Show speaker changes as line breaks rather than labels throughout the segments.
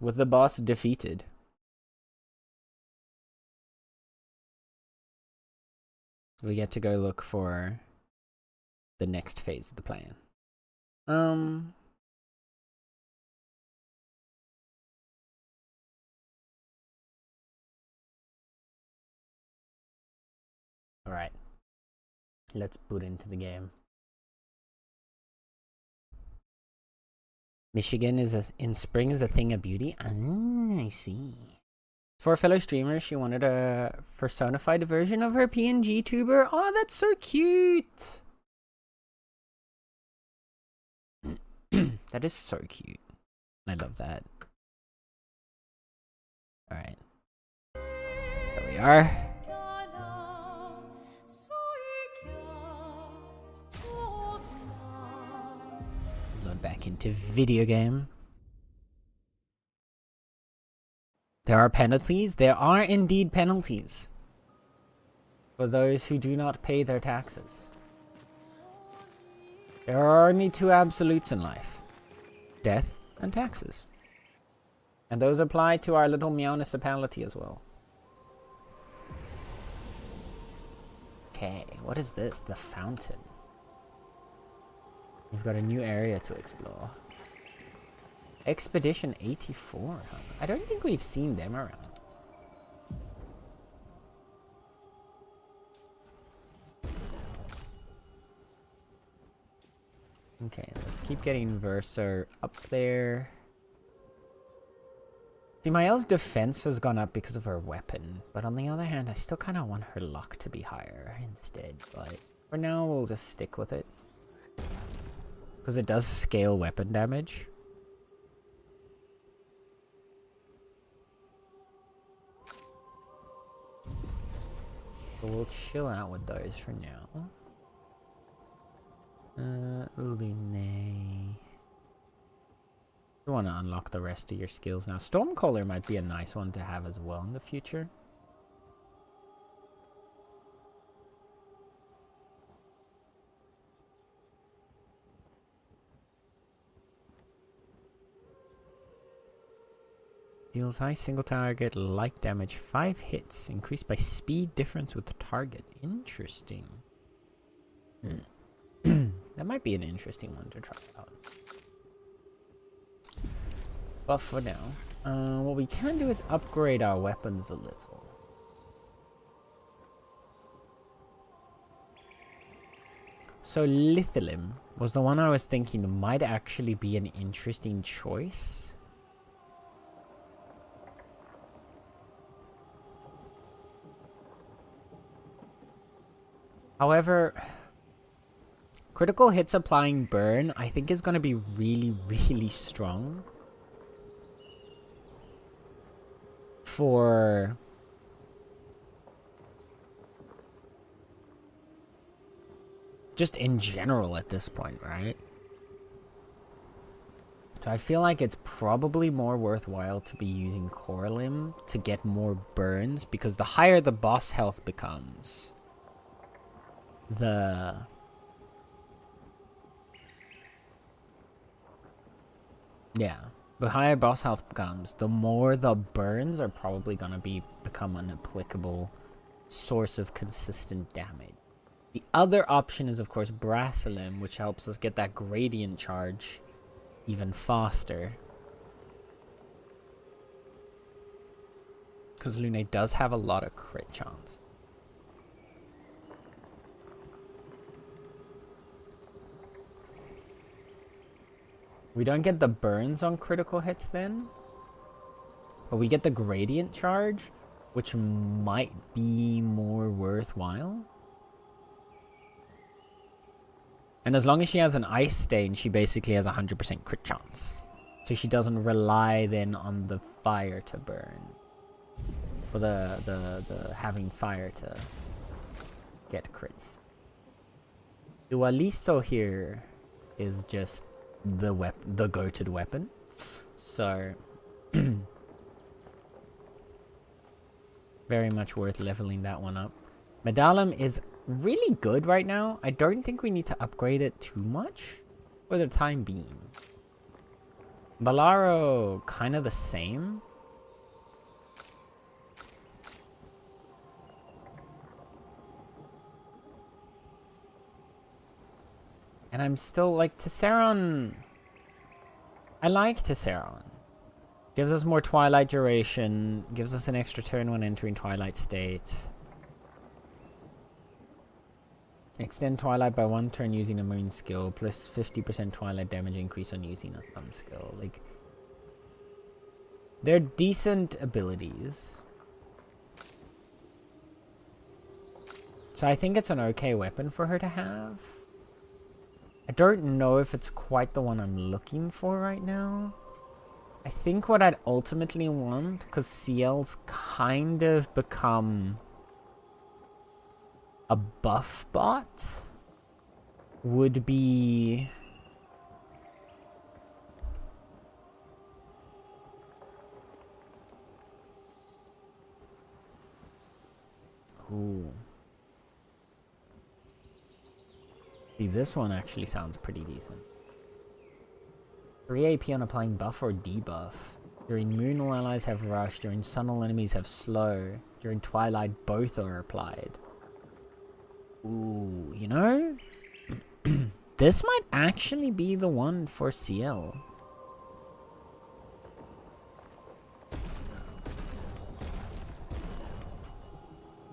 With the boss defeated. We get to go look for the next phase of the plan. Alright. Let's boot into the game. Michigan in spring is a thing of beauty. Ah, I see. For a fellow streamer, she wanted a personified version of her PNG tuber. Oh, that's so cute. That is so cute. I love that. Alright. There we are. Load back into video game. There are penalties. There are indeed penalties for those who do not pay their taxes. There are only two absolutes in life: death and taxes. And those apply to our little Meow municipality as well. Okay, what is this? The fountain. We've got a new area to explore. Expedition 84, huh? I don't think we've seen them around. Okay, let's keep getting Versa up there. See, Mael's defense has gone up because of her weapon, but on the other hand, I still kind of want her luck to be higher instead, but for now, we'll just stick with it. Because it does scale weapon damage. So we'll chill out with those for now. Ulune. You want to unlock the rest of your skills now. Stormcaller might be a nice one to have as well in the future. Deals high single target, light damage, 5 hits, increased by speed difference with the target. Interesting. That might be an interesting one to try out. But for now, what we can do is upgrade our weapons a little. So Lithium was the one I was thinking might actually be an interesting choice. However, critical hits applying burn, I think is going to be really, really strong. For just in general at this point, right? So I feel like it's probably more worthwhile to be using Core Limb to get more burns, because the higher the boss health becomes, the higher boss health becomes, the more the burns are probably gonna become an applicable source of consistent damage. The other option is of course Brasilim, which helps us get that gradient charge even faster. Because Lune does have a lot of crit chance. We don't get the burns on critical hits then, but we get the gradient charge, which might be more worthwhile. And as long as she has an ice stain, she basically has 100% crit chance. So she doesn't rely then on the fire to burn. Or the having fire to get crits. Dualiso here is just the goated weapon. So very much worth leveling that one up. Medallium is really good right now. I don't think we need to upgrade it too much for the time being. Bolaro, kind of the same. And I'm still like Tesseron. I like Tesseron. Gives us more Twilight duration. Gives us an extra turn when entering Twilight states. Extend Twilight by 1 turn using a Moon skill. Plus 50% Twilight damage increase on using a Sun skill. Like, they're decent abilities. So I think it's an okay weapon for her to have. I don't know if it's quite the one I'm looking for right now. I think what I'd ultimately want, because CL's kind of become a buff bot, would be... Ooh. See, this one actually sounds pretty decent. 3 AP on applying buff or debuff. During Moon, all allies have rush. During Sun, all enemies have slow. During Twilight, both are applied. Ooh, you know? This might actually be the one for CL.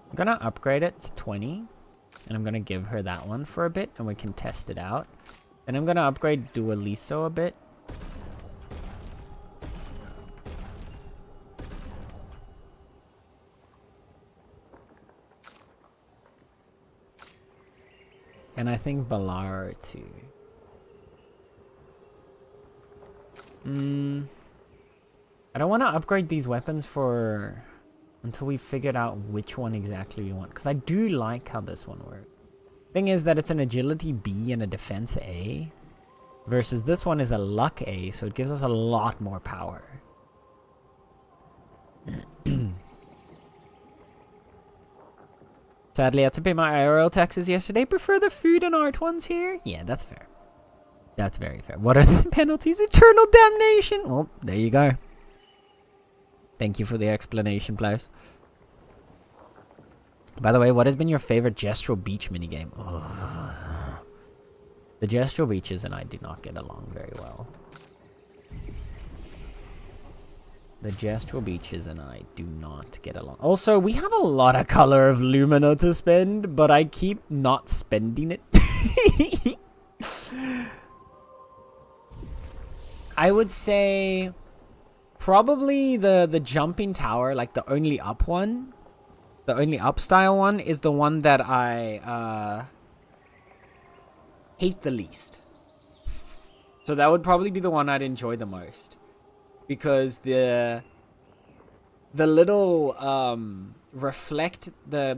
I'm gonna upgrade it to 20. And I'm gonna give her that one for a bit, and we can test it out. And I'm gonna upgrade Dualiso a bit. And I think Bolaro too. I don't want to upgrade these weapons for... until we figured out which one exactly we want. Because I do like how this one works. Thing is that it's an agility B and a defense A. Versus this one is a luck A. So it gives us a lot more power. Sadly, I had to pay my IRL taxes yesterday. Prefer the food and art ones here? Yeah, that's fair. That's very fair. What are the penalties? Eternal damnation! Well, there you go. Thank you for the explanation, Klaus. By the way, what has been your favorite Gestural Beach minigame? Oh. The Gestural Beaches and I do not get along very well. The Gestural Beaches and I do not get along. Also, we have a lot of Color of Lumina to spend, but I keep not spending it. I would say... probably the jumping tower, like the only up one, the only up style one, is the one that I hate the least. So that would probably be the one I'd enjoy the most, because the little reflect the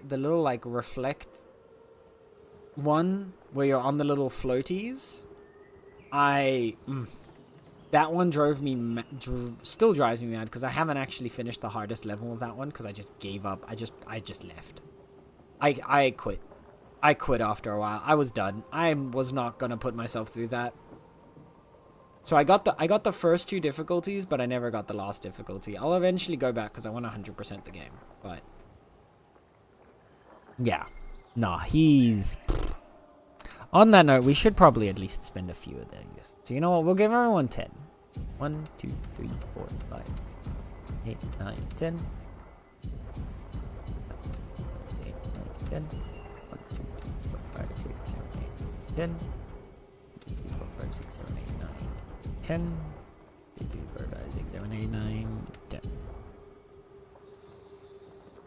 little like reflect one where you're on the little floaties. That one drove me, still drives me mad, because I haven't actually finished the hardest level of that one, because I just gave up. I just left. I quit. I quit after a while. I was done. I was not gonna put myself through that. So I got the first 2 difficulties, but I never got the last difficulty. I'll eventually go back, because I want to 100% the game. But yeah, nah, he's... On that note, we should probably at least spend a few of those. So you know what? We'll give everyone 10. 1, 2, 3, 4, 5, 8, 9, 10. 8, 9, 10. 1, 2, 3, 4, 5, 6, 7, 8, 10. 1, 2, 3, 4, 5, 6, 7, 8, 9, 10. 1, 2, 3, 4, 5, 6, 7, 8, 9, 10.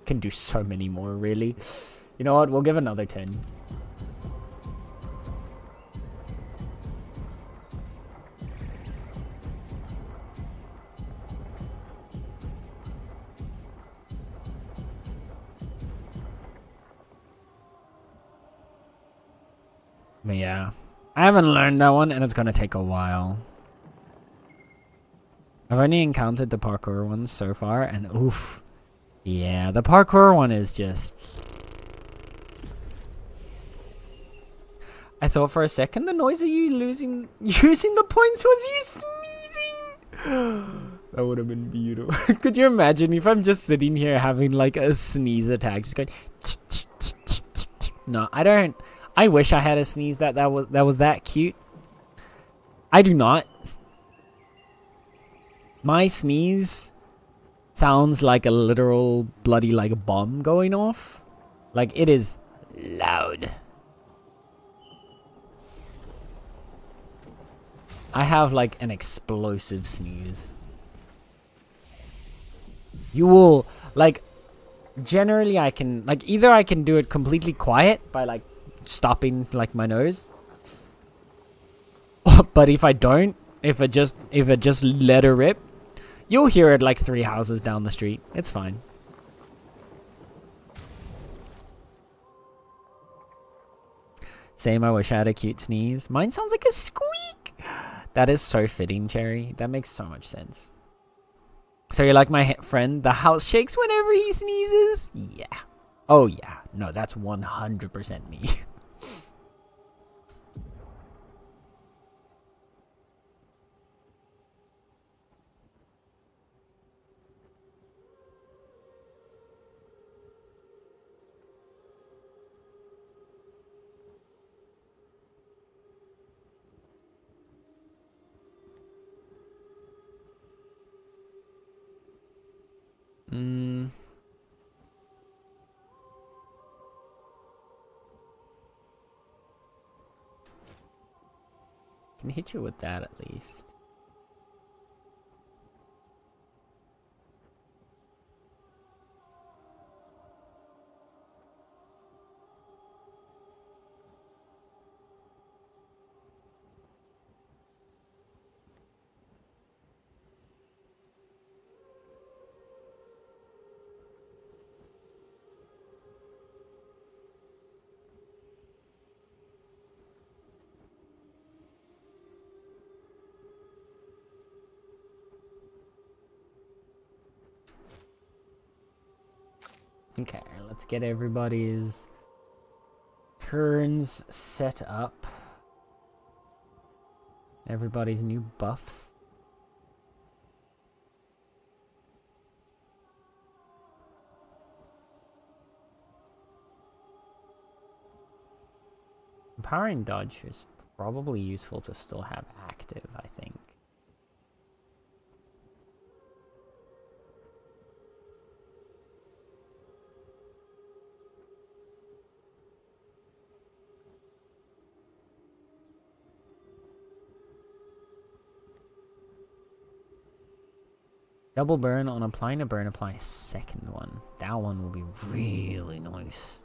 Can do so many more, really. You know what? We'll give another 10. But yeah, I haven't learned that one, and it's gonna take a while. I've only encountered the parkour ones so far, and oof. Yeah, the parkour one is just... I thought for a second the noise of you using the points was you sneezing. That would have been beautiful. Could you imagine if I'm just sitting here having like a sneeze attack, just going? No, I don't. I wish I had a sneeze that was that cute. I do not. My sneeze sounds like a literal bloody like bomb going off. Like it is loud. I have like an explosive sneeze. You will like generally I can like either I can do it completely quiet by like stopping like my nose. But if I don't, if it just let her rip, you'll hear it like 3 houses down the street. It's fine. Same, I wish I had a cute sneeze. Mine sounds like a squeak. That is so fitting, Cherry. That makes so much sense. So you're like my friend, the house shakes whenever he sneezes? Yeah. Oh yeah. No, that's 100% me. Can hit you with that at least. Okay, let's get everybody's turns set up. Everybody's new buffs. Empowering dodge is probably useful to still have active, I think. Double burn on applying a burn, apply a second one. That one will be really nice.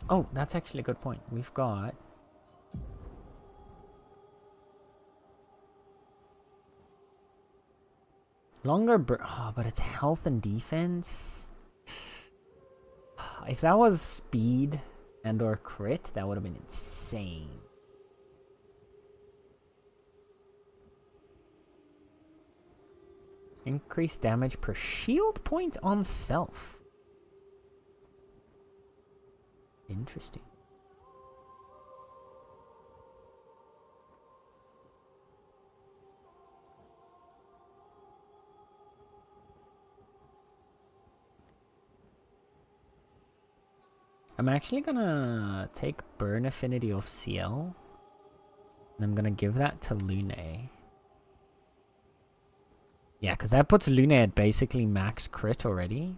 Oh, that's actually a good point. We've got longer burn. Oh, but it's health and defense. If that was speed and or crit, that would have been insane. Increased damage per shield point on self. Interesting. I'm actually gonna take burn affinity off CL. And I'm gonna give that to Lune. Yeah, because that puts Lune at basically max crit already.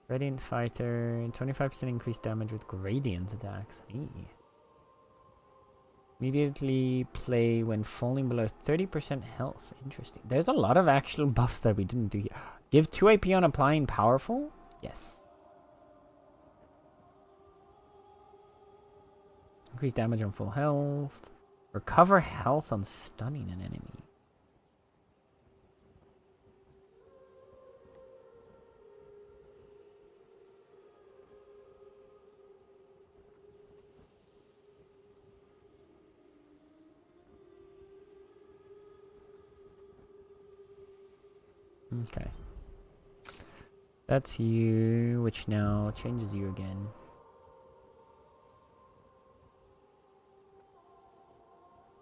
Radiant Fighter, 25% increased damage with gradient attacks. Eee. Immediately play when falling below 30% health. Interesting. There's a lot of actual buffs that we didn't do here. Give 2 AP on applying powerful? Yes. Increase damage on full health. Recover health on stunning an enemy. Okay. That's you, which now changes you again.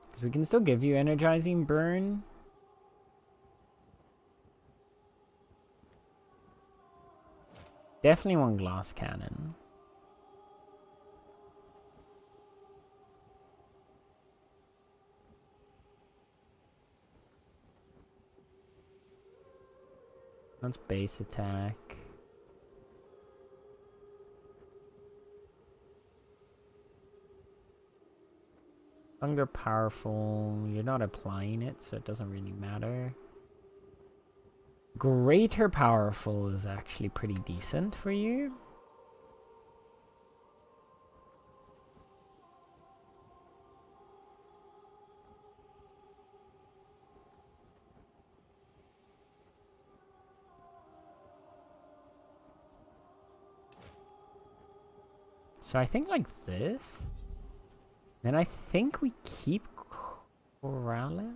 Because we can still give you energizing burn. Definitely want glass cannon. That's base attack. Hunger powerful. You're not applying it, so it doesn't really matter. Greater powerful is actually pretty decent for you. So I think like this. Then I think we keep Corralin.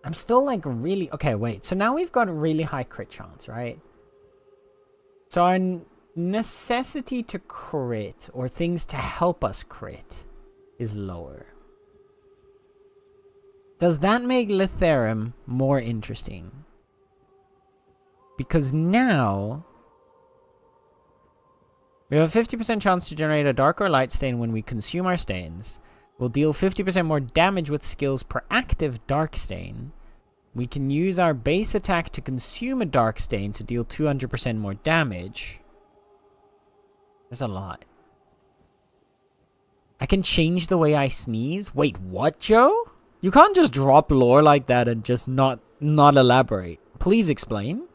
I'm still like really... Okay, wait. So now we've got a really high crit chance, right? So our necessity to crit or things to help us crit is lower. Does that make Litharum more interesting? Because now... we have a 50% chance to generate a dark or light stain when we consume our stains. We'll deal 50% more damage with skills per active dark stain. We can use our base attack to consume a dark stain to deal 200% more damage. That's a lot. I can change the way I sneeze? Wait, what, Joe? You can't just drop lore like that and just not elaborate. Please explain.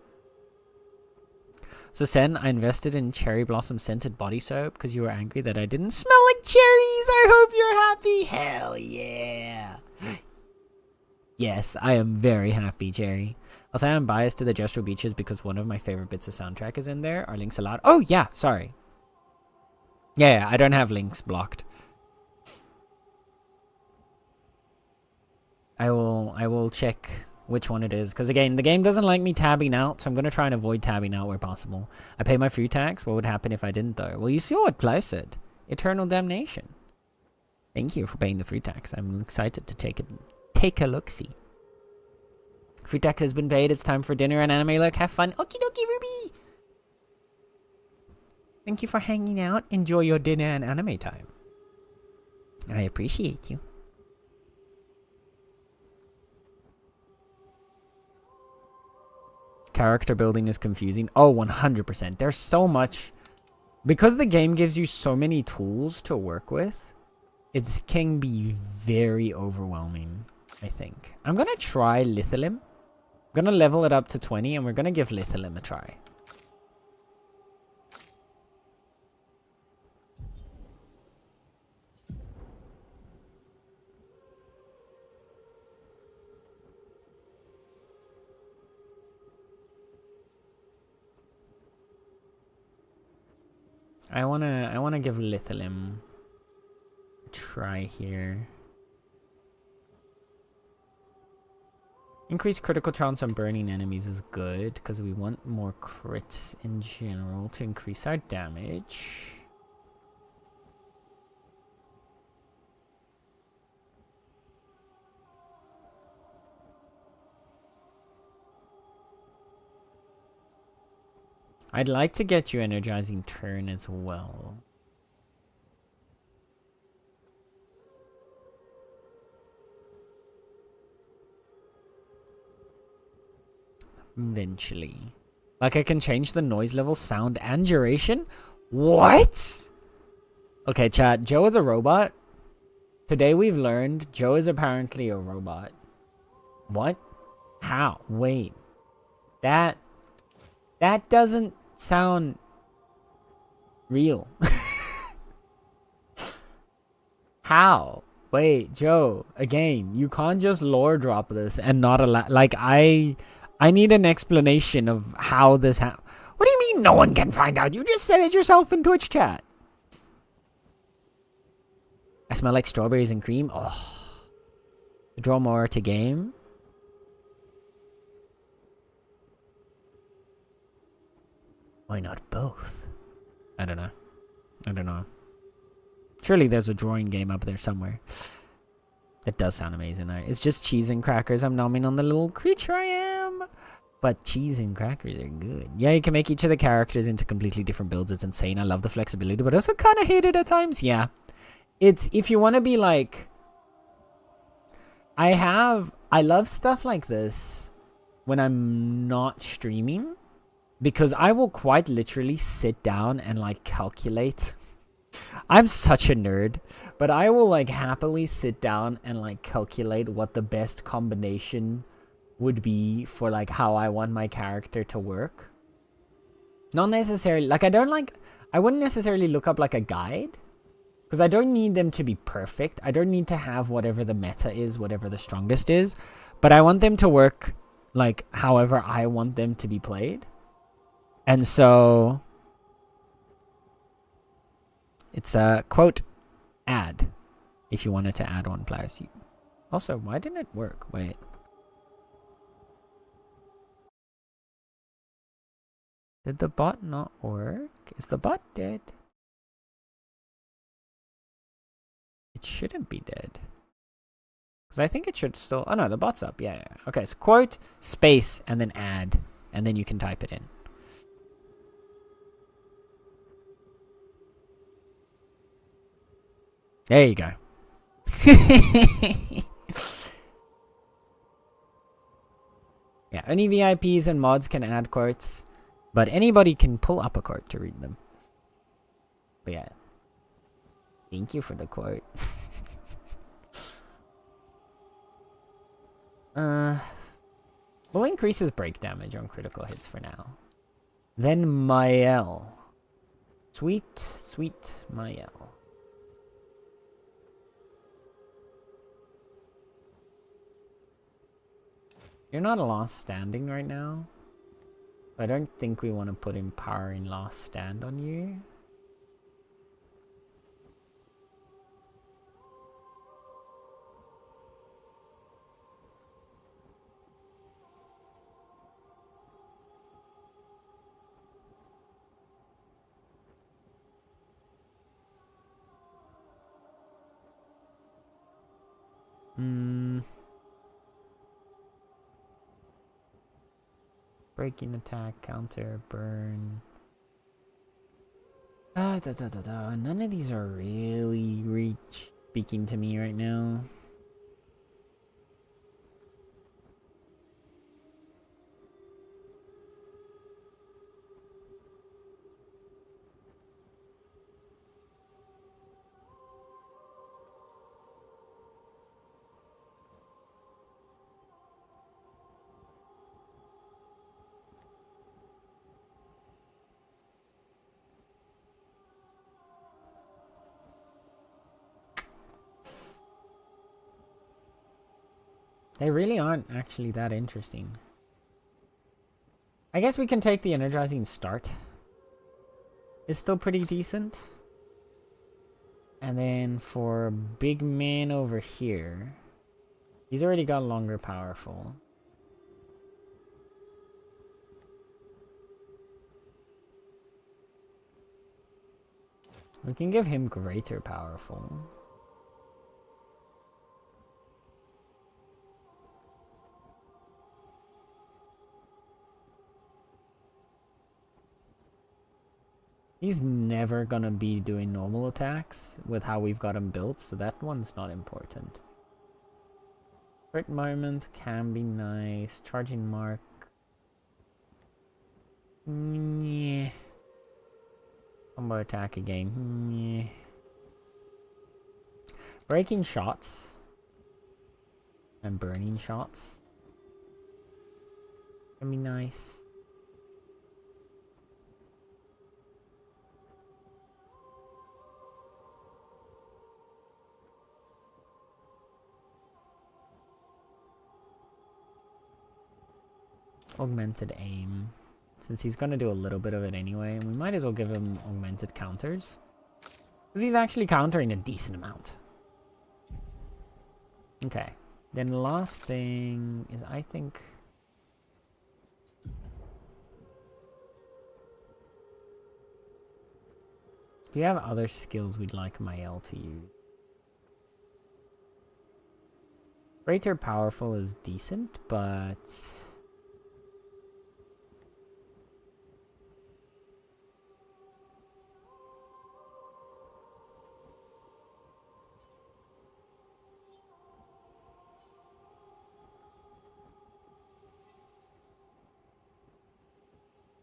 So Sen, I invested in cherry blossom scented body soap because you were angry that I didn't smell like cherries. I hope you're happy. Hell yeah. Yes, I am very happy, Cherry. I'll say I'm biased to the Gestural Beaches because one of my favorite bits of soundtrack is in there. Are links allowed? Oh yeah, sorry. Yeah, I don't have links blocked. I will check which one it is, because again, the game doesn't like me tabbing out, so I'm going to try and avoid tabbing out where possible. I pay my food tax. What would happen if I didn't, though? Well, you saw what Klaus said. Eternal damnation. Thank you for paying the food tax. I'm excited to take a look-see. Food tax has been paid. It's time for dinner and anime look. Have fun. Okie dokie, Ruby! Thank you for hanging out. Enjoy your dinner and anime time. I appreciate you. Character building is confusing. Oh, 100%. There's so much. Because the game gives you so many tools to work with, it can be very overwhelming, I think. I'm going to try Lithalim. I'm going to level it up to 20, and we're going to give Lithalim a try. I wanna give Lithalim a try here. Increased critical chance on burning enemies is good because we want more crits in general to increase our damage. I'd like to get you energizing turn as well. Eventually. Like I can change the noise level, sound, and duration? What? Okay, chat. Joe is a robot. Today we've learned Joe is apparently a robot. What? How? Wait. That doesn't sound real. How? Wait, Joe, again, you can't just lore drop this and not allow... Like, I need an explanation of how this happened. What do you mean no one can find out? You just said it yourself in Twitch chat. I smell like strawberries and cream. Oh. Draw more to game. Why not both? I don't know. I don't know. Surely there's a drawing game up there somewhere. It does sound amazing though. It's just cheese and crackers. I'm nomming on the little creature I am. But cheese and crackers are good. Yeah, you can make each of the characters into completely different builds. It's insane. I love the flexibility, but I also kind of hate it at times. Yeah. It's, if you want to be like... I love stuff like this when I'm not streaming. Because I will quite literally sit down and like calculate. I'm such a nerd, but I will like happily sit down and like calculate what the best combination would be for like how I want my character to work. Not necessarily, like I wouldn't necessarily look up like a guide, because I don't need them to be perfect. I don't need to have whatever the meta is, whatever the strongest is, but I want them to work like however I want them to be played. And so it's a quote add if you wanted to add one player. Also, why didn't it work? Wait. Did the bot not work? Is the bot dead? It shouldn't be dead. Because I think it should still... Oh no, the bot's up. Yeah. Okay, so quote, space, and then add. And then you can type it in. There you go. Yeah, only VIPs and mods can add quotes, but anybody can pull up a quote to read them. But yeah, thank you for the quote. We'll increase his break damage on critical hits for now. Then Meow. Sweet, sweet Meow. You're not a lost standing right now. I don't think we want to put empowering last stand on you. Breaking attack, counter, burn. None of these are really speaking to me right now. They really aren't actually that interesting. I guess we can take the energizing start. It's still pretty decent. And then for big man over here, he's already got longer powerful. We can give him greater powerful. He's never gonna be doing normal attacks with how we've got him built, so that one's not important. Crit moment can be nice. Charging mark. Yeah. Combo attack again. Yeah. Breaking shots and burning shots can be nice. Augmented aim, since he's gonna do a little bit of it anyway, and we might as well give him augmented counters, because he's actually countering a decent amount. Okay, then the last thing is, I think Do you have other skills we'd like Meow to use? Greater Powerful is decent, but...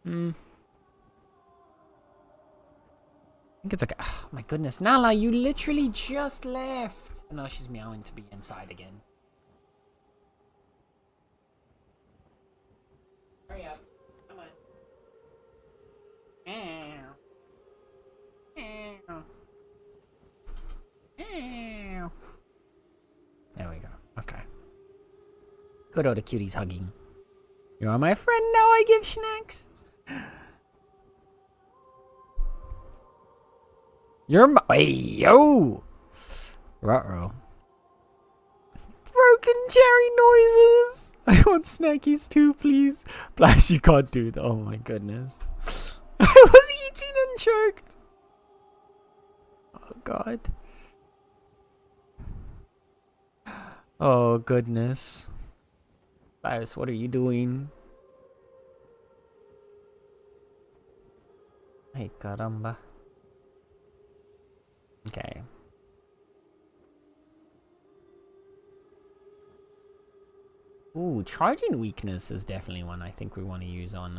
I think it's okay. Oh my goodness, Nala, you literally just left! And now she's meowing to be inside again. Hurry up. Come on. Meow. Meow. Meow. There we go. Okay. Good old cuties hugging. You're my friend, now I give snacks. You're my... Hey, yo! Ruh-roh. Broken cherry noises! I want snackies too, please. Flash, you can't do that. Oh my goodness. I was eating and choked. Oh god. Oh goodness. Flash, what are you doing? Hey, caramba. Okay. Ooh, charging weakness is definitely one I think we want to use on,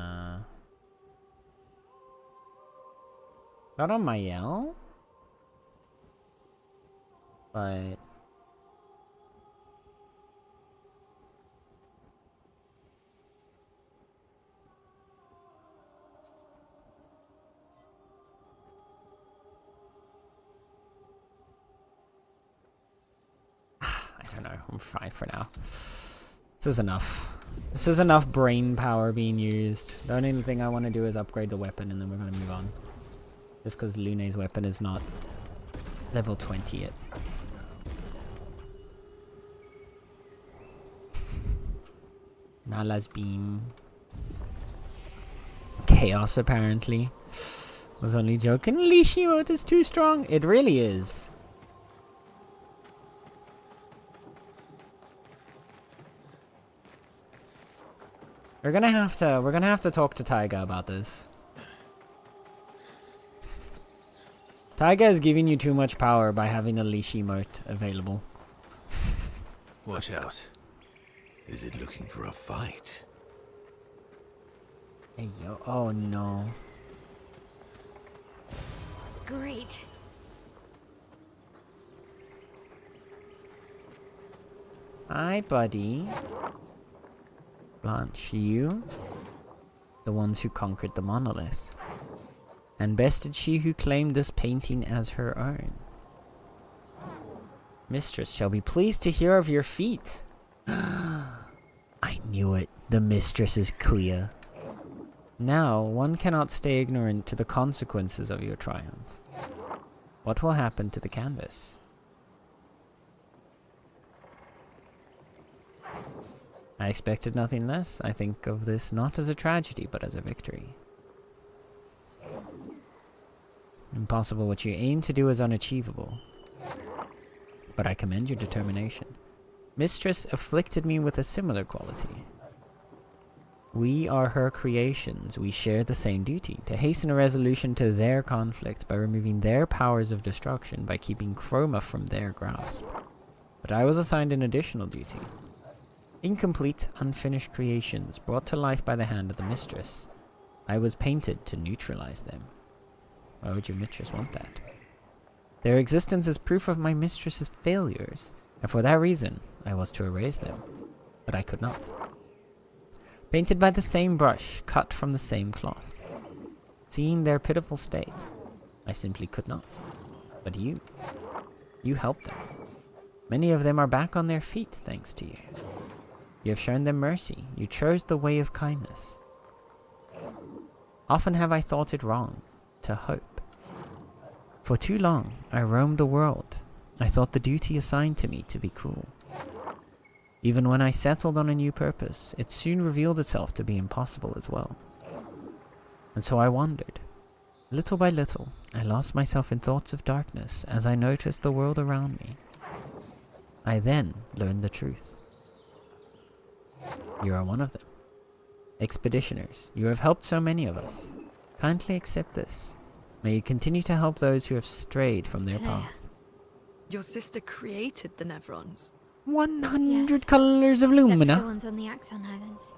not on Meow, but... I don't know, I'm fine for now. This is enough. This is enough brain power being used. The only thing I want to do is upgrade the weapon and then we're going to move on. Just because Lune's weapon is not level 20 yet. Nala's beam. Chaos apparently. Was only joking. Leash emote is too strong. It really is. We're gonna have to talk to Taiga about this. Taiga is giving you too much power by having a leash emote available.
Watch out. Is it looking for a fight?
Hey yo, oh no.
Great.
Hi buddy. Blanche, you? The ones who conquered the monolith. And bested she who claimed this painting as her own. Mistress shall be pleased to hear of your feat. I knew it. The mistress is clear. Now, one cannot stay ignorant to the consequences of your triumph. What will happen to the canvas? I expected nothing less. I think of this not as a tragedy, but as a victory. Impossible what you aim to do is unachievable. But I commend your determination. Mistress afflicted me with a similar quality. We are her creations. We share the same duty, to hasten a resolution to their conflict by removing their powers of destruction, by keeping Chroma from their grasp. But I was assigned an additional duty. Incomplete, unfinished creations brought to life by the hand of the mistress. I was painted to neutralize them. Why would your mistress want that? Their existence is proof of my mistress's failures, and for that reason, I was to erase them. But I could not. Painted by the same brush, cut from the same cloth. Seeing their pitiful state, I simply could not. But you helped them. Many of them are back on their feet thanks to you. You have shown them mercy. You chose the way of kindness. Often have I thought it wrong to hope. For too long, I roamed the world. I thought the duty assigned to me to be cruel. Even when I settled on a new purpose, it soon revealed itself to be impossible as well. And so I wandered, little by little, I lost myself in thoughts of darkness as I noticed the world around me. I then learned the truth. You are one of them. Expeditioners, you have helped so many of us. Kindly accept this. May you continue to help those who have strayed from their path.
Your sister created the Nevrons.
100 colors of lumina.
Except for the ones on the Axon Islands.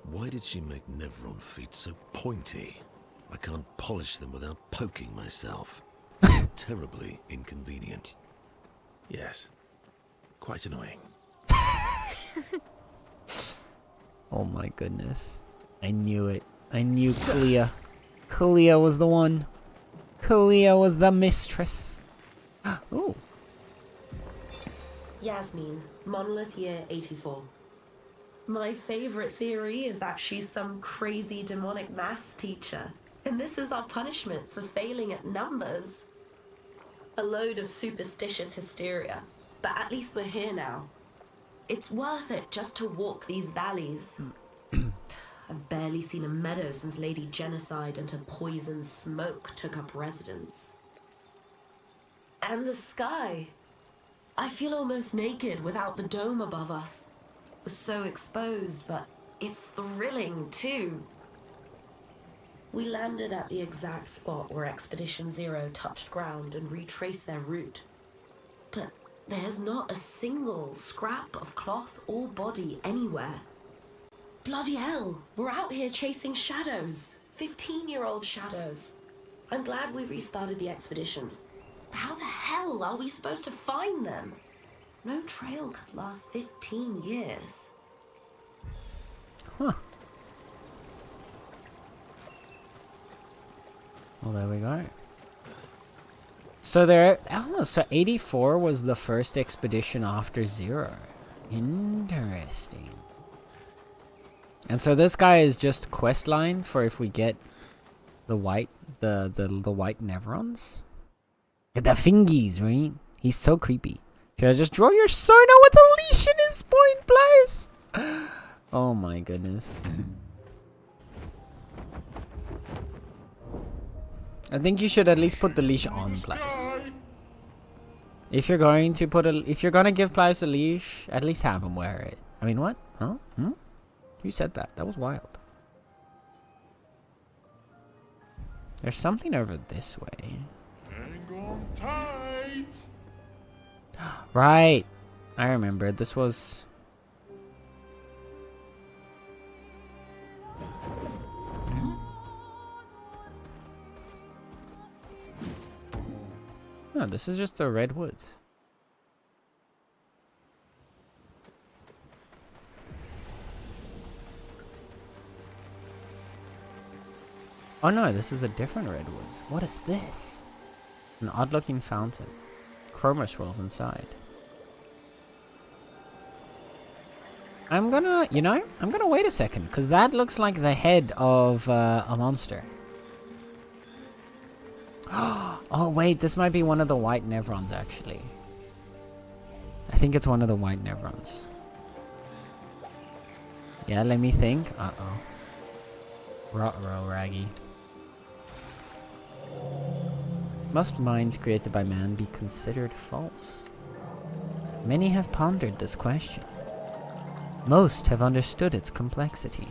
Why did she make Nevron feet so pointy? I can't polish them without poking myself. Terribly inconvenient. Yes. Quite annoying.
Oh my goodness. I knew it. I knew Clea. Clea was the one. Clea was the mistress. Ooh.
Yasmin, Monolith Year 84. My favorite theory is that she's some crazy demonic maths teacher, and this is our punishment for failing at numbers. A load of superstitious hysteria, but at least we're here now. It's worth it just to walk these valleys. I've barely seen a meadow since Lady Genocide and her poison smoke took up residence. And the sky. I feel almost naked without the dome above us. We're so exposed, but it's thrilling too. We landed at the exact spot where Expedition Zero touched ground and retraced their route. But there's not a single scrap of cloth or body anywhere. Bloody hell, we're out here chasing shadows. 15-year-old shadows. I'm glad we restarted the expeditions. How the hell are we supposed to find them? No trail could last 15 years.
Huh. Well, there we go. So so 84 was the first expedition after Zero. Interesting. And so this guy is just quest line for if we get the white white Nevrons. Get the fingies, right? He's so creepy. Should I just draw your Sono with a leash in his point place? Oh my goodness. I think you should at least put the leash on Plies. If you're going to give Plies a leash, at least have him wear it. I mean, what? Huh? Hmm? Who said that? That was wild. There's something over this way.
Hang on tight.
Right. I remember. This was... No, this is just the redwoods. Oh no, this is a different redwoods. What is this? An odd-looking fountain. Chroma swirls inside. I'm gonna wait a second, because that looks like the head of a monster. Oh wait, this might be one of the white Nevrons, actually. I think it's one of the white Nevrons. Yeah, let me think. Uh-oh. Ruh-roh, Raggy. Must minds created by man be considered false? Many have pondered this question. Most have understood its complexity.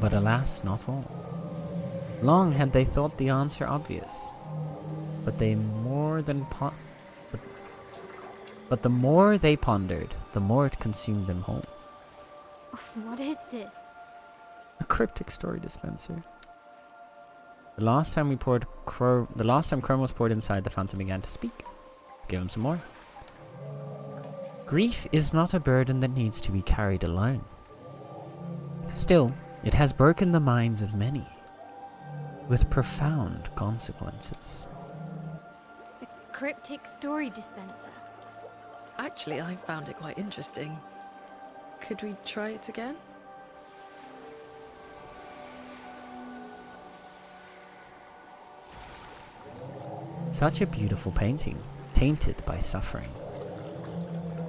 But alas, not all. Long had they thought the answer obvious. But the more they pondered, the more it consumed them whole.
What is this?
A cryptic story dispenser. The last time Chrome was poured inside, the fountain began to speak. Give him some more. Grief is not a burden that needs to be carried alone. Still, it has broken the minds of many, with profound consequences.
A cryptic story dispenser.
Actually, I found it quite interesting. Could we try it again?
Such a beautiful painting, tainted by suffering.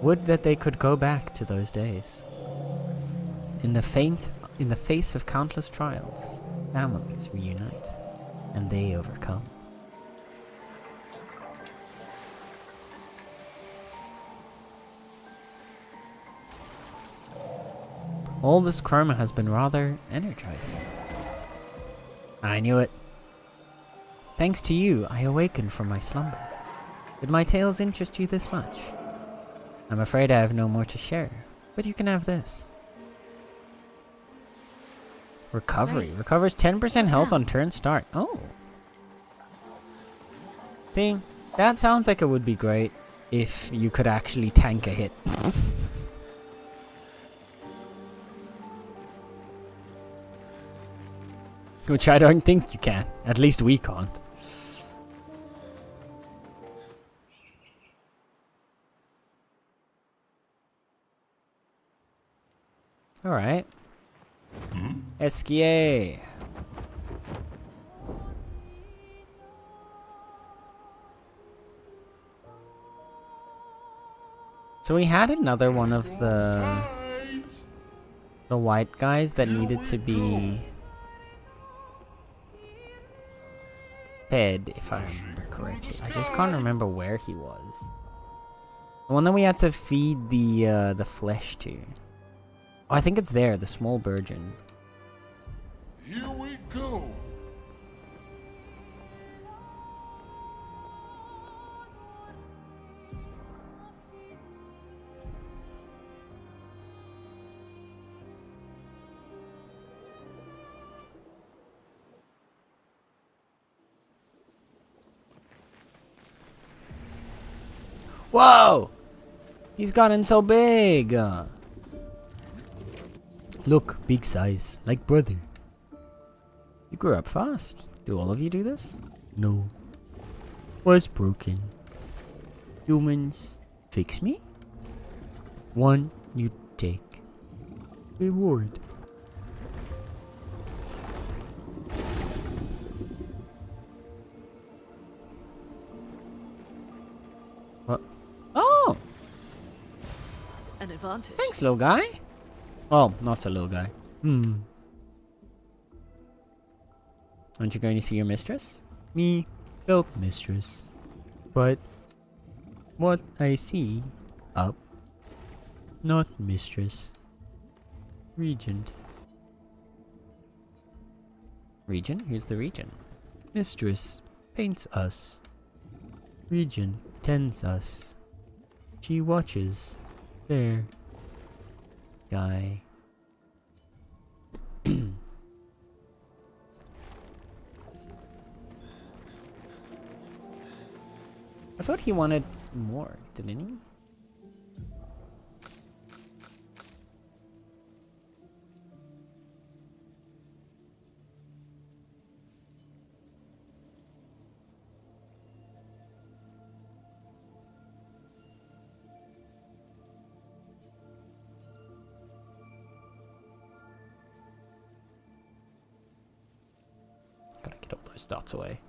Would that they could go back to those days. In the face of countless trials, families reunite. and they overcome. All this chroma has been rather energizing. I knew it. Thanks to you, I awakened from my slumber. Did my tales interest you this much? I'm afraid I have no more to share, but you can have this. Recovery.
Right.
Recovers 10% health on turn start. Oh. See, that sounds like it would be great if you could actually tank a hit. Which I don't think you can. At least we can't. Alright. Esquier. So we had another one of the white guys that needed to be fed, if I remember correctly. I just can't remember where he was. The one that we had to feed the flesh to. Oh, I think it's there, the small burgeon.
Here we go.
Whoa! He's gotten so big! Look, big size, like brother. You grew up fast. Do all of you do this? No. Was broken. Humans, fix me? One you take. Reward. What? Oh!
An advantage.
Thanks, little guy. Well, not so little guy. Aren't you going to see your mistress? Me, built mistress. But what I see, up, not mistress. Regent. Regent? Here's the regent. Mistress paints us. Regent tends us. She watches. There. Guy. I thought he wanted more, didn't he? Gotta get all those dots away.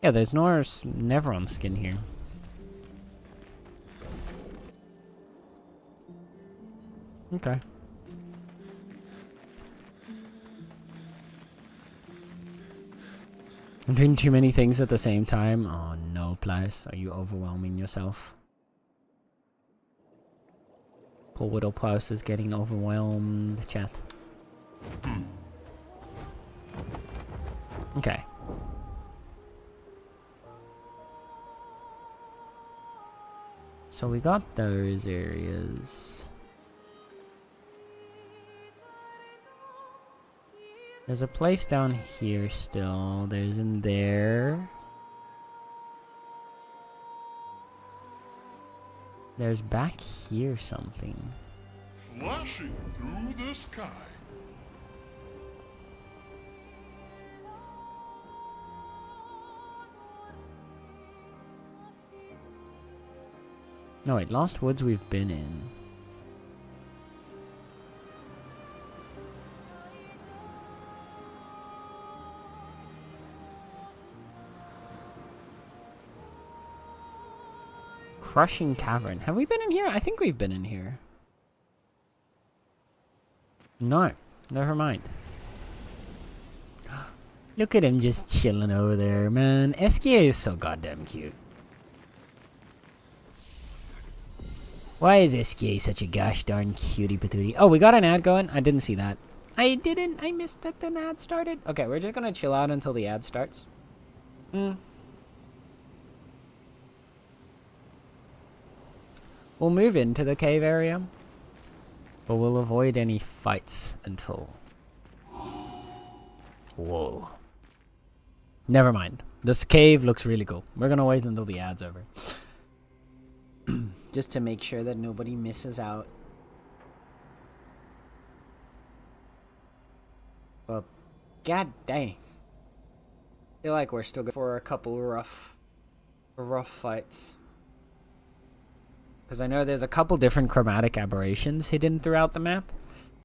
Yeah, there's no Neveron skin here. Okay. I'm doing too many things at the same time. Oh no, Pliers. Are you overwhelming yourself? Poor Widow Pliers is getting overwhelmed. Chat. Okay. So we got those areas. There's a place down here still. There's in there. There's back here something.
Flashing through the sky.
No, wait. Lost Woods we've been in. Crushing Cavern. Have we been in here? I think we've been in here. No. Never mind. Look at him just chilling over there, man. SKA is so goddamn cute. Why is SKA such a gosh darn cutie patootie? Oh, we got an ad going? I didn't see that. I didn't. I missed that the ad started. Okay, we're just gonna chill out until the ad starts. We'll move into the cave area, but we'll avoid any fights until... Whoa. Never mind. This cave looks really cool. We're gonna wait until the ad's over. Just to make sure that nobody misses out. But, god dang. I feel like we're still good for a couple rough fights. Because I know there's a couple different chromatic aberrations hidden throughout the map.